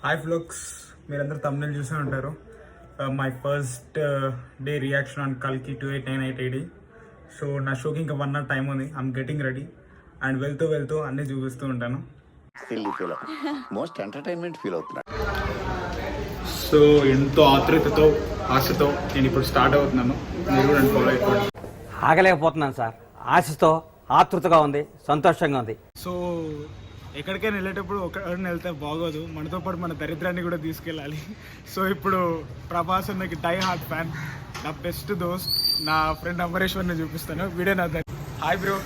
Hi ఫ్లోక్స్, మీరందరూ తమిళ చూసే ఉంటారు. My first day reaction on కల్కి 2898 AD. సో నా షోకి ఇంకా 1 hour టైం ఉంది. ఐఎమ్ గెటింగ్ రెడీ అండ్ వెళ్తూ అన్నీ చూపిస్తూ ఉంటాను. మోస్ట్ ఎంటర్టైన్మెంట్ ఫీల్ అవుతున్నా. సో ఎంతో ఆశతో నేను ఇప్పుడు స్టార్ట్ అవుతున్నాను. మీరు కూడా ఫాలో అయిపోండి. ఆగలేకపోతున్నాను సార్. ఆశతో ఆతృతగా ఉంది, సంతోషంగా ఉంది. సో ఎక్కడికైనా వెళ్ళేటప్పుడు ఒకరిని వెళ్తే బాగోదు, మనతో పాటు మన దరిద్రాన్ని కూడా తీసుకెళ్ళాలి. సో ఇప్పుడు ప్రభాస్ అన్నకి డై హార్ట్ ఫ్యాన్, నా బెస్ట్ దోస్త్, నా ఫ్రెండ్ అమరేశ్వర్ని చూపిస్తాను. వీడే నా హాయ్ బ్రో,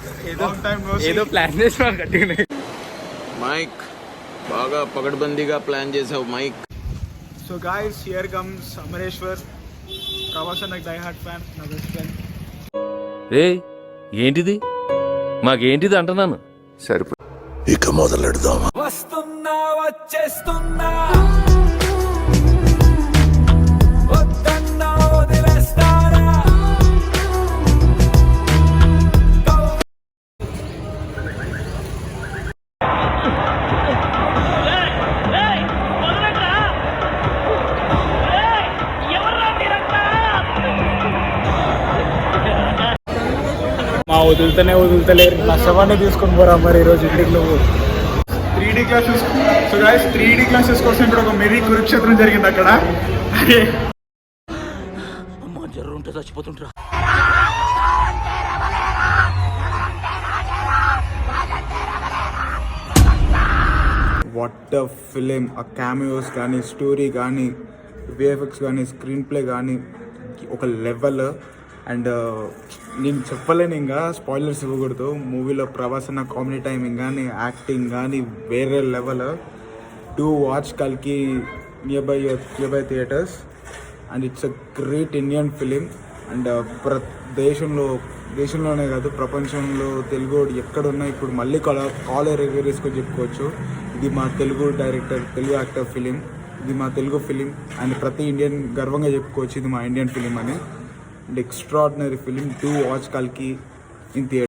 ఏదో ప్లాన్ చేసిన గట్టిగా. మైక్ బాగా పకడ్బందీగా ప్లాన్ చేసావు Mike. So guys, here comes Amareshwar. Prabhas అన్నకి డై హార్ట్ ఫ్యాన్, నా బెస్ట్ ఫ్రెండ్. రే ఏంటిది, మాకేంటిది అంటున్నాను. సరిపో, ఇక మొదలెడదామా? వస్తున్నా వచ్చేస్తున్నా, వద్దన్నా వదిలేస్తారా. మా వదులుతలేరు, నా శవాన్ని తీసుకొని పోరా మరి ఈరోజు ఇంటికి. నువ్వు 3D classes. So guys, 3D classes కోసం ఇప్పుడు ఒక మెరీ కురుక్షేత్రం జరిగింది అక్కడ. జర్రుంటే చచ్చిపోతుంటా. వాట్ ఫిలిం, ఆ క్యామియోస్ కానీ, స్టోరీ కానీ, విఎఫ్ఎక్స్ కానీ, స్క్రీన్ ప్లే కానీ ఒక లెవెల్. అండ్ నేను చెప్పలేను, ఇంకా స్పాయిలర్స్ ఇవ్వకూడదు. మూవీలో ప్రభాస్ అన్న కామెడీ టైమింగ్ కానీ, యాక్టింగ్ కానీ వేరే లెవెల్. టు వాచ్ కల్కి near by theatres. And it's a great Indian film. And దేశంలోనే కాదు, ప్రపంచంలో తెలుగు ఎక్కడున్నా ఇప్పుడు మళ్ళీ కాలర్ ఎగరేసుకొని చెప్పుకోవచ్చు. ఇది మా Telugu director, Telugu actor film. ఇది మా తెలుగు ఫిలిం. అండ్ ప్రతి ఇండియన్ గర్వంగా చెప్పుకోవచ్చు ఇది మా ఇండియన్ ఫిలిం అని. And extraordinary film. To watch కల్కి ఇన్ థియేటర్.